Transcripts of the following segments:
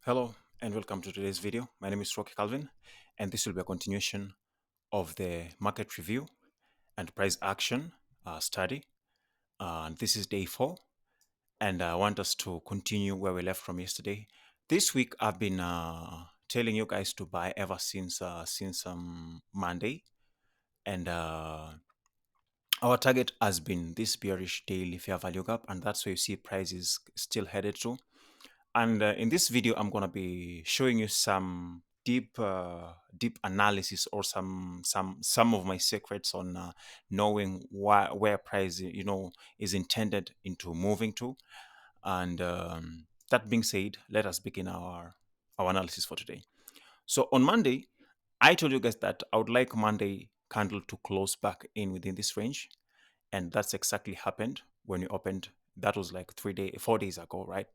Hello and welcome to today's video. My name is Rocky Calvin and this will be a continuation of the market review and price action study. And this is day 4 and I want us to continue where we left from yesterday. This week I've been telling you guys to buy ever since Monday, and our target has been this bearish daily fair value gap, and that's where you see price is still headed to. And in this video, I'm gonna be showing you some deep analysis or some of my secrets on knowing where price is intended into moving to. And that being said, let us begin our analysis for today. So on Monday, I told you guys that I would like Monday candle to close back in within this range, and that's exactly happened when we opened. That was like 4 days ago, right?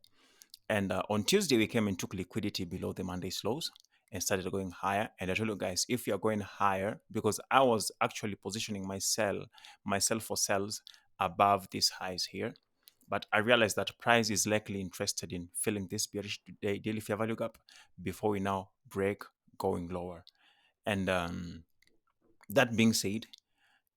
And on Tuesday, we came and took liquidity below the Monday's lows and started going higher. And I told you guys, if you're going higher, because I was actually positioning myself for sales above these highs here. But I realized that price is likely interested in filling this bearish daily fair value gap before we now break going lower. And that being said,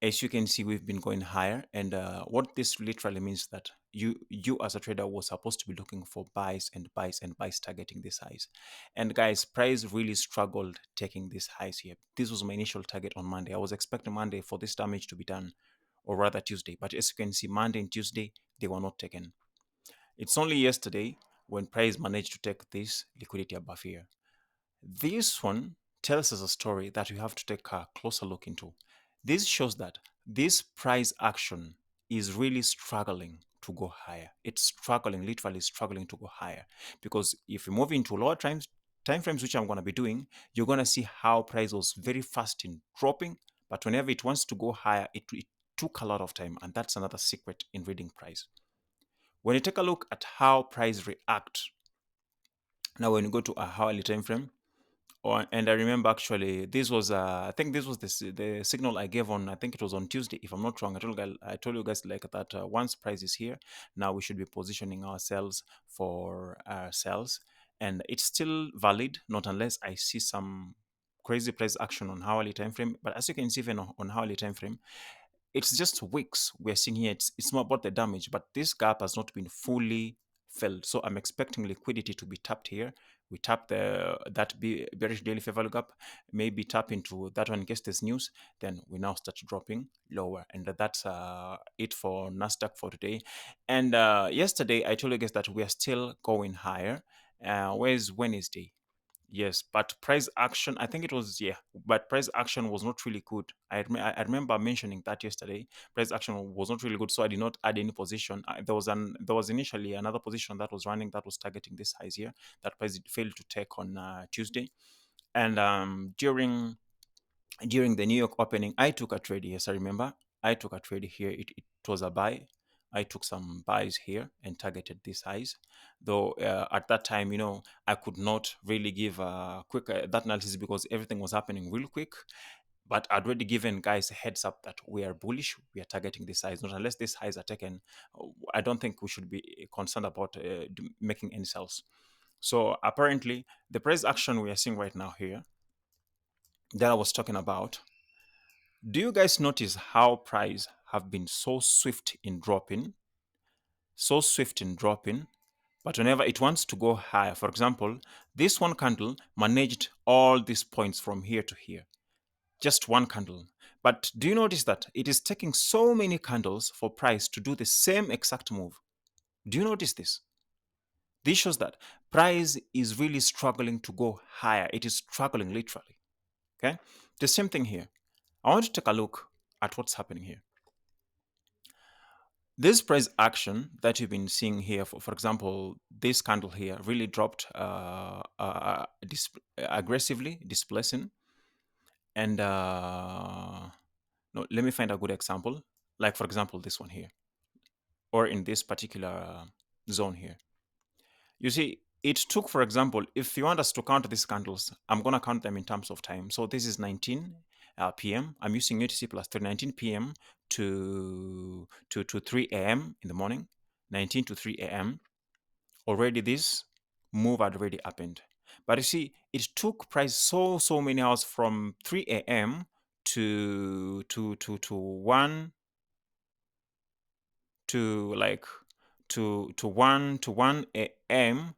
as you can see, we've been going higher, and what this literally means that you as a trader was supposed to be looking for buys and buys and buys targeting this highs. And guys, price really struggled taking these highs here. This was my initial target on Monday. I was expecting Monday for this damage to be done, or rather Tuesday, but as you can see, Monday and Tuesday they were not taken. It's only yesterday when price managed to take this liquidity above here. This one tells us a story that we have to take a closer look into. This shows that this price action is really struggling to go higher. It's struggling, literally struggling to go higher. Because if you move into lower time frames, which I'm going to be doing, you're going to see how price was very fast in dropping, but whenever it wants to go higher, it took a lot of time. And that's another secret in reading price. When you take a look at how price react, now when you go to a hourly time frame, and I remember actually this was I think this was the signal I gave on, I think it was on Tuesday if I'm not wrong. I told you guys like that once price is here, now we should be positioning ourselves for sales, and it's still valid not unless I see some crazy price action on hourly time frame. But as you can see, even on hourly time frame, it's just wicks we're seeing here. It's more about the damage, but this gap has not been fully filled. So I'm expecting liquidity to be tapped here. We tap that bearish daily fair value gap, maybe tap into that one in case there's news. Then we now start dropping lower, and that's it for Nasdaq for today. And yesterday I told you guys that we are still going higher. Where's Wednesday? Yes, but price action, I think it was, yeah, but price action was not really good. I remember mentioning that yesterday. Price action was not really good, so I did not add any position. There was initially another position that was running that was targeting this highs here that price failed to take on Tuesday. And during the New York opening, I took a trade. Yes, I remember. I took a trade here. It was a buy. I took some buys here and targeted these highs. Though at that time, I could not really give a quick that analysis because everything was happening real quick. But I'd already given guys a heads up that we are bullish. We are targeting these highs. Not unless these highs are taken, I don't think we should be concerned about making any sales. So apparently, the price action we are seeing right now here that I was talking about, do you guys notice how price have been so swift in dropping? So swift in dropping, but whenever it wants to go higher, for example, this one candle managed all these points from here to here. Just one candle. But do you notice that it is taking so many candles for price to do the same exact move? Do you notice this? This shows that price is really struggling to go higher. It is struggling literally. Okay? The same thing here. I want to take a look at what's happening here. This price action that you've been seeing here, for example, this candle here really dropped aggressively, displacing. And no, let me find a good example. Like, for example, this one here, or in this particular zone here. You see, it took, for example, if you want us to count these candles, I'm going to count them in terms of time. So this is 19 p.m. I'm using UTC plus 19 p.m. to 3 a.m. in the morning, 19 to 3 a.m. Already this move had already happened. But you see, it took price so many hours from 3 a.m. to 1 to like to 1 a.m.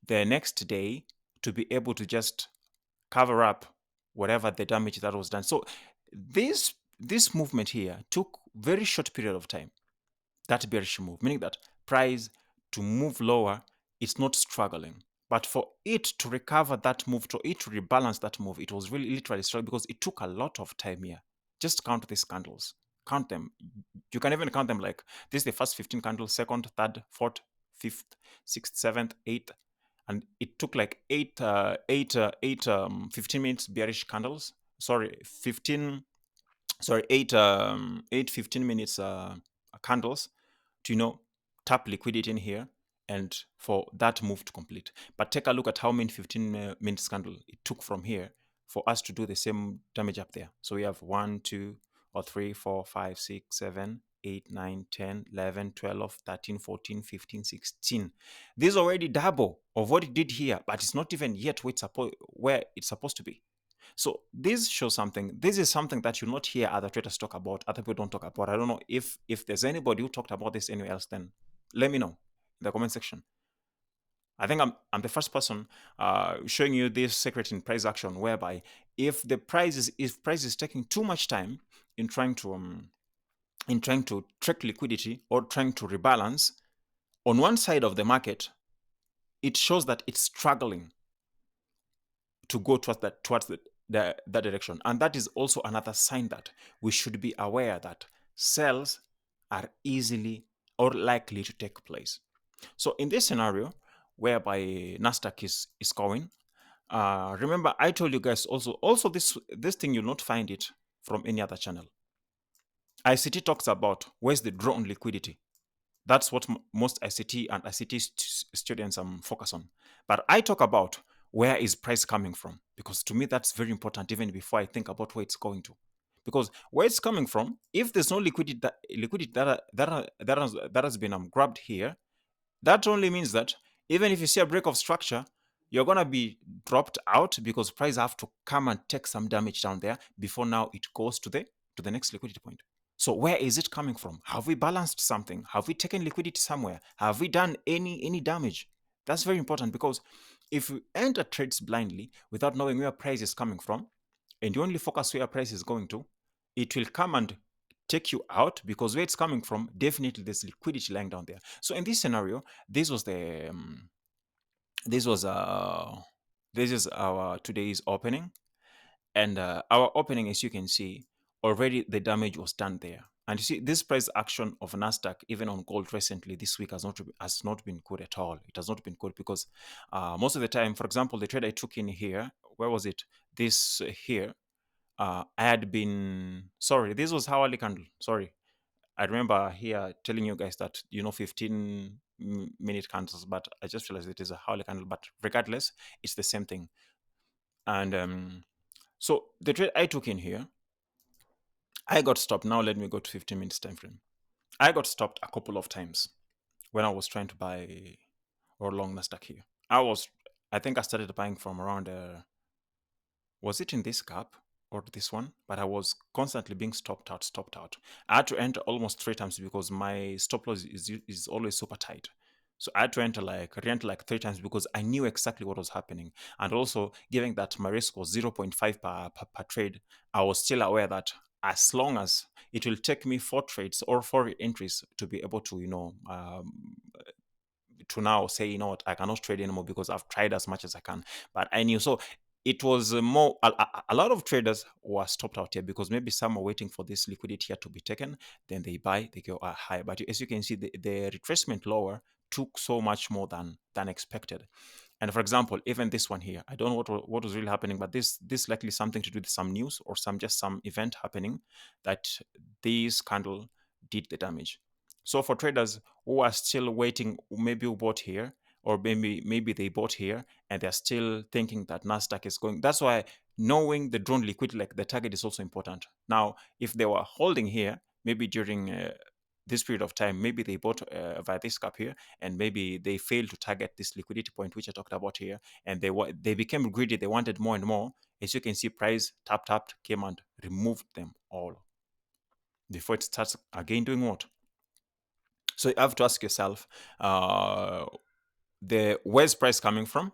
the next day to be able to just cover up whatever the damage that was done. So this movement here took very short period of time. That bearish move, meaning that price to move lower, it's not struggling. But for it to recover that move, to it to rebalance that move, it was really literally struggling because it took a lot of time here. Just count these candles. Count them. You can even count them like this is the first 15 candles, second, third, fourth, fifth, sixth, seventh, eighth. And it took like 15 minutes bearish candles. Sorry, 15 minutes candles to tap liquidity in here and for that move to complete. But take a look at how many 15 minutes candle it took from here for us to do the same damage up there. So we have 1, 2, or 3, 4, 5, 6, 7, 8, 9, 10, 11, 12, 13, 14, 15, 16. This is already double of what it did here, but it's not even yet where it's supposed to be. So this shows something. This is something that you not hear other traders talk about. Other people don't talk about. I don't know if there's anybody who talked about this anywhere else. Then let me know in the comment section. I think I'm the first person showing you this secret in price action, whereby if price is taking too much time in trying to track liquidity or trying to rebalance on one side of the market, it shows that it's struggling to go towards that direction. And that is also another sign that we should be aware that sells are easily or likely to take place. So in this scenario, whereby Nasdaq is going, remember I told you guys also this thing you'll not find it from any other channel. ICT talks about where's the draw on liquidity. That's what most ICT and ICT students focus on. But I talk about where is price coming from, because to me that's very important even before I think about where it's going to. Because where it's coming from, if there's no liquidity that has been grabbed here, that only means that even if you see a break of structure, you're gonna be dropped out because price have to come and take some damage down there before now it goes to the next liquidity point. So where is it coming from? Have we balanced something? Have we taken liquidity somewhere? Have we done any damage? That's very important, because if we enter trades blindly without knowing where price is coming from, and you only focus where price is going to, it will come and take you out, because where it's coming from, definitely there's liquidity lying down there. So in this scenario, this is our today's opening. And our opening, as you can see, already the damage was done there. And you see, this price action of Nasdaq, even on gold recently this week, has not been good at all. It has not been good because most of the time, for example, the trade I took in here, where was it? This here, I had been sorry. This was hourly candle. Sorry, I remember here telling you guys that 15-minute candles, but I just realized it is a hourly candle. But regardless, it's the same thing. And so the trade I took in here, I got stopped. Now let me go to 15 minutes time frame. I got stopped a couple of times when I was trying to buy or long Nasdaq here. I think I started buying from around, was it in this gap or this one? But I was constantly being stopped out. I had to enter almost 3 times because my stop loss is always super tight. So I had to enter like 3 times because I knew exactly what was happening. And also, given that my risk was 0.5 per trade, I was still aware that as long as it will take me 4 trades or 4 entries to be able to, to now say, what, I cannot trade anymore because I've tried as much as I can. But I knew. So it was more, a lot of traders were stopped out here because maybe some are waiting for this liquidity here to be taken. Then they buy, they go high. But as you can see, the retracement lower took so much more than expected. And for example, even this one here, I don't know what was really happening, but this likely something to do with some news or some event happening that this candle did the damage. So for traders who are still waiting, maybe who bought here, or maybe they bought here and they're still thinking that Nasdaq is going. That's why knowing the drawn liquidity, like the target, is also important. Now, if they were holding here, maybe during this period of time, maybe they bought via this gap here, and maybe they failed to target this liquidity point, which I talked about here, and they became greedy. They wanted more and more. As you can see, price tapped, came and removed them all before it starts again doing what? So you have to ask yourself, where's price coming from?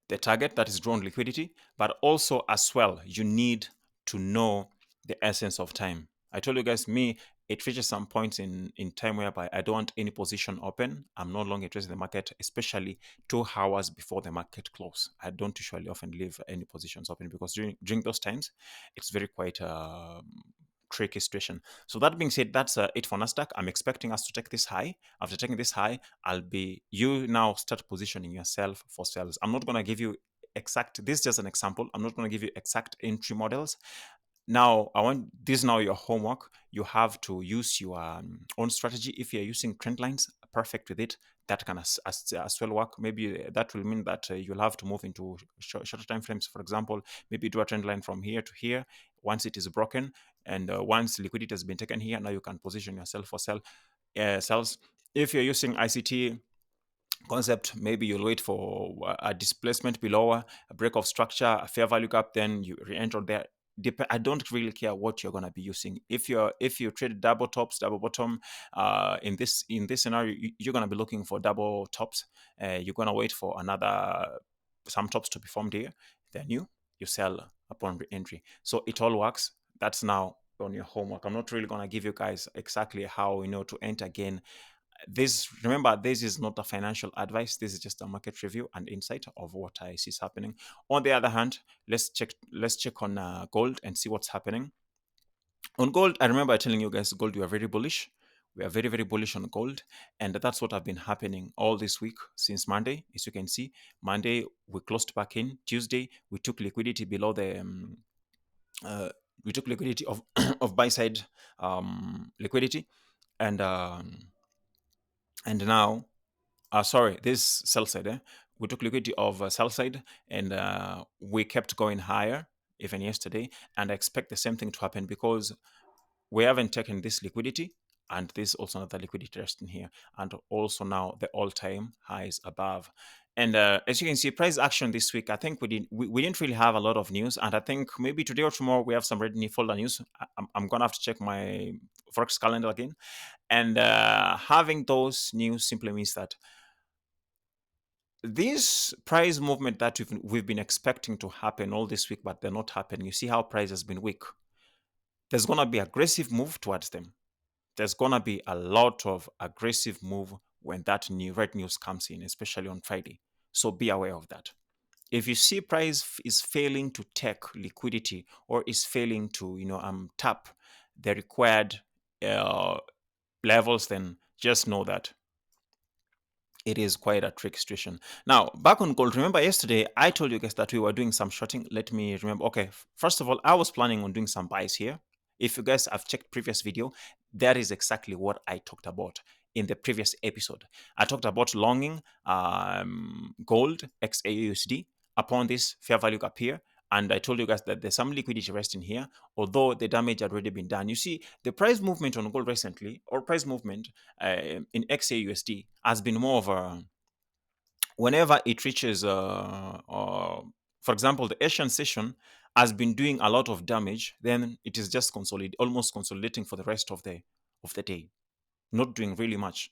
The target, that is drawn liquidity, but also as well, you need to know the essence of time. I told you guys, it reaches some points in time whereby I don't want any position open. I'm no longer interested in the market, especially 2 hours before the market close. I don't usually often leave any positions open because during those times, it's very quite tricky situation. So that being said, that's it for Nasdaq. I'm expecting us to take this high. After taking this high, you now start positioning yourself for sales. I'm not going to give you exact, this is just an example. I'm not going to give you exact entry models. Now, this is now your homework. You have to use your own strategy. If you're using trend lines, perfect with it. That can as well work. Maybe that will mean that you'll have to move into shorter time frames. For example, maybe do a trend line from here to here. Once it is broken, and once liquidity has been taken here, now you can position yourself for sales. If you're using ICT concept, maybe you'll wait for a displacement below, a break of structure, a fair value gap, then you re-enter there. I don't really care what you're going to be using. If you trade double tops, double bottom, in this scenario, you're going to be looking for double tops. You're going to wait for some tops to be formed here, then you sell upon re-entry. So it all works. That's now on your homework. I'm not really going to give you guys exactly how to enter again. Remember, this is not a financial advice. This is just a market review and insight of what I see is happening. On the other hand, let's check on gold and see what's happening. On gold, I remember telling you guys, gold, we are very bullish. We are very, very bullish on gold. And that's what have been happening all this week since Monday. As you can see, Monday, we closed back in. Tuesday, we took liquidity below the we took liquidity of of buy side liquidity, and now sorry, this sell side, we took liquidity of sell side, and we kept going higher even yesterday, and I expect the same thing to happen because we haven't taken this liquidity, and this also another liquidity rest in here, and also now the all-time highs above. And as you can see, price action this week, I think we didn't really have a lot of news, and I think maybe today or tomorrow we have some red folder news. I'm gonna have to check my forex calendar again, and having those news simply means that this price movement that we've been expecting to happen all this week, but they're not happening. You see how price has been weak. There's going to be aggressive move towards them. There's going to be a lot of aggressive move when that new red news comes in, especially on Friday. So be aware of that. If you see price is failing to take liquidity or is failing to tap the required levels, then just know that it is quite a tricky situation. Now, back on gold, remember yesterday I told you guys that we were doing some shorting. Let me remember. Okay, first of all, I was planning on doing some buys here. If you guys have checked previous video, that is exactly what I talked about in the previous episode. I talked about longing gold XAUUSD upon this fair value gap here. And I told you guys that there's some liquidity resting here, although the damage had already been done. You see, the price movement on gold recently, or price movement in XAUUSD, has been more of a, whenever it reaches, for example, the Asian session has been doing a lot of damage, then it is just almost consolidating for the rest of the day, not doing really much.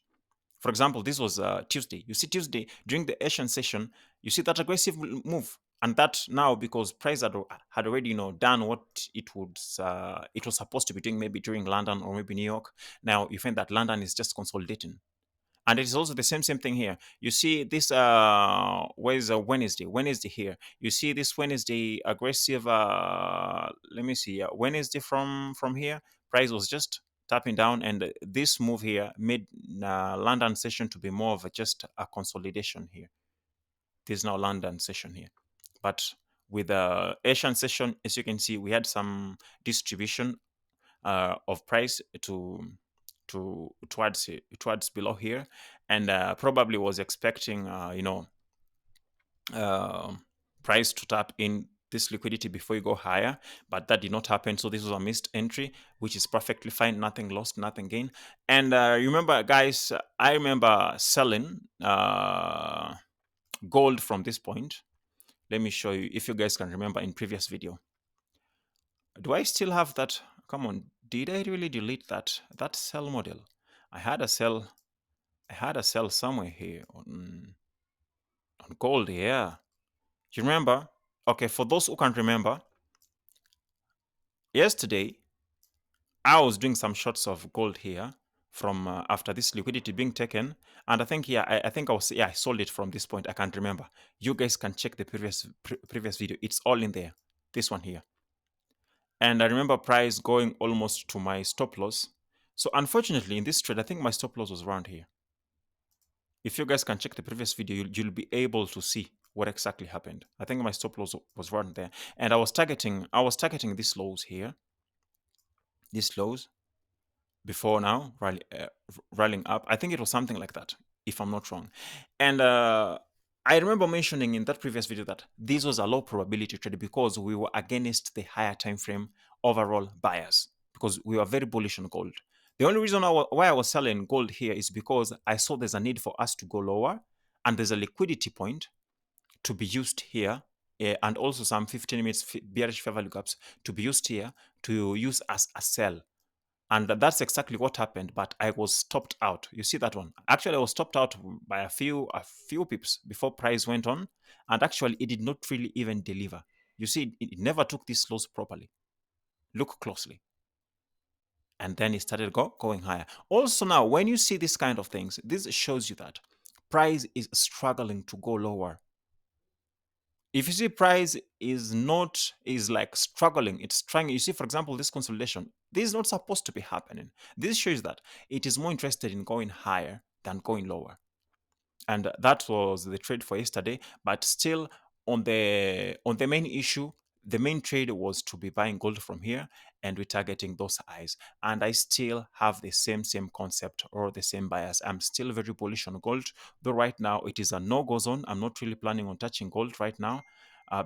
For example, this was Tuesday. You see, Tuesday during the Asian session, you see that aggressive move, and that now because price had already done what it was supposed to be doing, maybe during London or maybe New York. Now you find that London is just consolidating, and it is also the same thing here. You see this where's Wednesday here. You see this Wednesday aggressive. Let me see. Wednesday from here, price was just tapping down, and this move here made London session to be more of just a consolidation here. This is now London session here, but with the Asian session, as you can see, we had some distribution of price towards below here, and probably was expecting price to tap in this liquidity before you go higher, but that did not happen. So this was a missed entry, which is perfectly fine. Nothing lost, nothing gained. And remember, guys, I remember selling gold from this point. Let me show you if you guys can remember in previous video. Do I still have that? Come on, did I really delete that sell model? I had a sell somewhere here on gold. Yeah, you remember? Okay, for those who can't remember, yesterday I was doing some shots of gold here from after this liquidity being taken, and I think I think I sold it from this point. I can't remember. You guys can check the previous video. It's all in there. This one here. And I remember price going almost to my stop loss. So unfortunately in this trade, I think my stop loss was around here. If you guys can check the previous video, you'll be able to see what exactly happened. I think my stop loss was around there, and I was targeting these lows here, these lows before now rallying up. I think it was something like that, if I'm not wrong. And I remember mentioning in that previous video that this was a low probability trade because we were against the higher time frame overall buyers, because we were very bullish on gold. The only reason why I was selling gold here is because I saw there's a need for us to go lower, and there's a liquidity point to be used here, and also some 15 minutes bearish fair value gaps to be used here to use as a sell. And that's exactly what happened, but I was stopped out. You see that one? Actually, I was stopped out by a few pips before price went on, and actually it did not really even deliver. You see, it never took this loss properly. Look closely. And then it started going higher. Also now, when you see this kind of things, this shows you that price is struggling to go lower. If you see price is like struggling, it's trying, you see, for example, this consolidation, this is not supposed to be happening. This shows that it is more interested in going higher than going lower. And that was the trade for yesterday. But still, on the main issue, the main trade was to be buying gold from here, and we're targeting those highs. And I still have the same concept or the same bias. I'm still very bullish on gold, though right now it is a no-go zone. I'm not really planning on touching gold right now,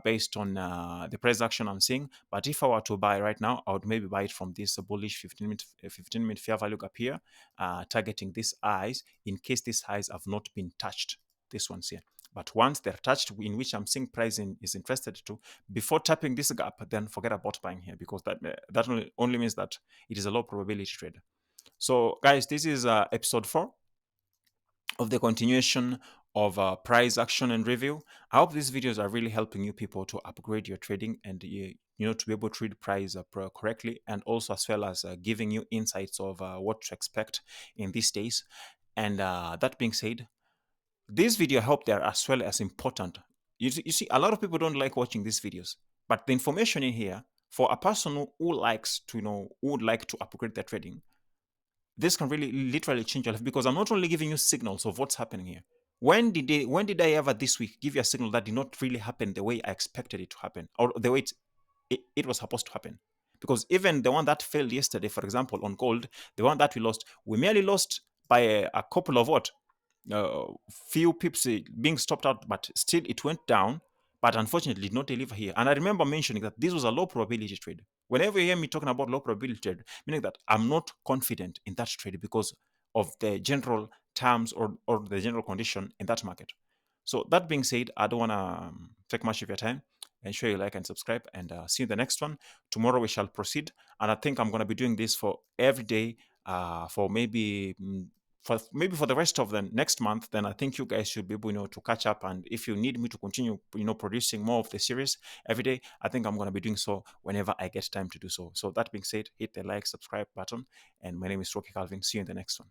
based on the price action I'm seeing. But if I were to buy right now, I would maybe buy it from this bullish 15-minute fair value gap here, targeting these highs in case these highs have not been touched. This one's here. But once they're touched, in which I'm seeing price is interested to, before tapping this gap, then forget about buying here, because that only means that it is a low probability trade. So guys, this is episode 4 of the continuation of price action and review. I hope these videos are really helping you people to upgrade your trading, and you know, to be able to read price correctly, and also as well as giving you insights of what to expect in these days. And that being said, this video, I hope they are as well as important. You see, a lot of people don't like watching these videos, but the information in here for a person who likes to, who would like to upgrade their trading, this can really literally change your life, because I'm not only giving you signals of what's happening here. When did I ever this week give you a signal that did not really happen the way I expected it to happen, or the way it was supposed to happen? Because even the one that failed yesterday, for example, on gold, the one that we merely lost by a couple of few pips being stopped out, but still it went down, but unfortunately did not deliver here. And I remember mentioning that this was a low probability trade. Whenever you hear me talking about low probability trade, meaning that I'm not confident in that trade because of the general terms or the general condition in that market. So that being said, I don't want to take much of your time. Ensure you like and subscribe, and see you in the next one. Tomorrow we shall proceed, and I think I'm going to be doing this for every day, for maybe for the rest of the next month. Then I think you guys should be able, to catch up. And if you need me to continue, producing more of the series every day, I think I'm going to be doing so whenever I get time to do so. So that being said, hit the like, subscribe button. And my name is Rocky Calvin. See you in the next one.